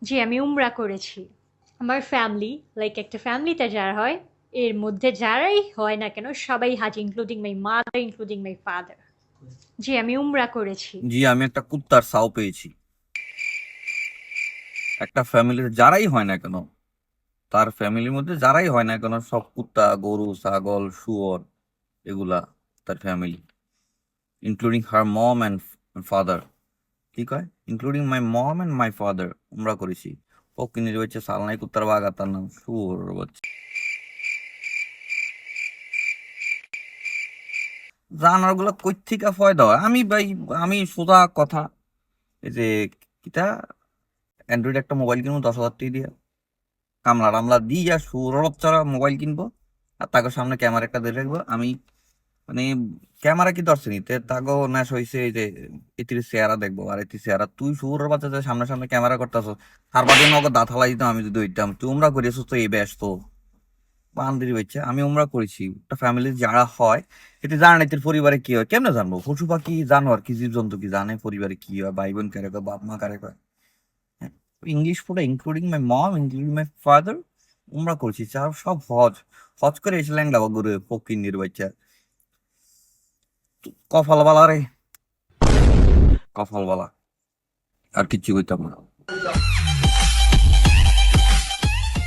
জি, আমি উমরা করেছি। আমার ফ্যামিলি, লাইক একটা ফ্যামিলিতে যারা হয়, এর মধ্যে যারাই হয় না কেন সবাই হাজি, including my mother, including my father. জি, আমি উমরা করেছি। জি, আমি একটা কুত্তার ছাও পেয়েছি। একটা ফ্যামিলির যারাই হয় না কেন, তার ফ্যামিলির মধ্যে যারাই হয় না কেন, সব কুত্তা, গরু, ছাগল, শুয়োর, এগুলা তার family, including her mom and father. কি কয়? Including my mom and my father আমরা করেছি। ফকিনির বাচ্চা, সালনাই কুত্তার বাগা, তার নাম শুয়োর বাচ্চা। জানার গুলা কই থেকে ফয়দা হয়? আমি ভাই, আমি সোজা কথা, এই যে কিতা, অ্যান্ড্রয়েড একটা মোবাইল কিনবো 10,000 টাকা দিয়ে, কামলা টামলা দিয়ে সুরত ছাড়া মোবাইল কিনবো, আর তাকে সামনে ক্যামেরা একটা দিয়ে রাখবো আমি। মানে ক্যামেরা কি ধরছে নিতে তাগো ন্যাস হয়েছে, এই যে এটির চেহারা দেখবো, আর এটি চেহারা তুই সুর বাচ্চা যে সামনে সামনে ক্যামেরা করতেছ, তার বাদে নগদ দাঁত হালাই দিতাম আমি যদি হইতাম। তুই উমরা করিয়েছ তো এই ব্যস্ত বান্দিরি হচ্ছে। আমি উমরা করেছি, একটা ফ্যামিলির যারা হয় এটি জানে না এটির পরিবারে কি হয়। কেমনে জানবো? পশু পাখি, জানোয়ার কি, জীবজন্তু কি জানে পরিবারে কি হয়, ভাই বোন কারে কয়, বাপ মা কারে কয়? ইংলিশ পুরো including my mom, including my father উমরা করছি। চার সব হজ, হজ করে এসে ল্যাংলা গুরু ফকির নির্বাচা। কপাল বালা রে, কপাল বালা, আর কিচ্ছু কইতাম না।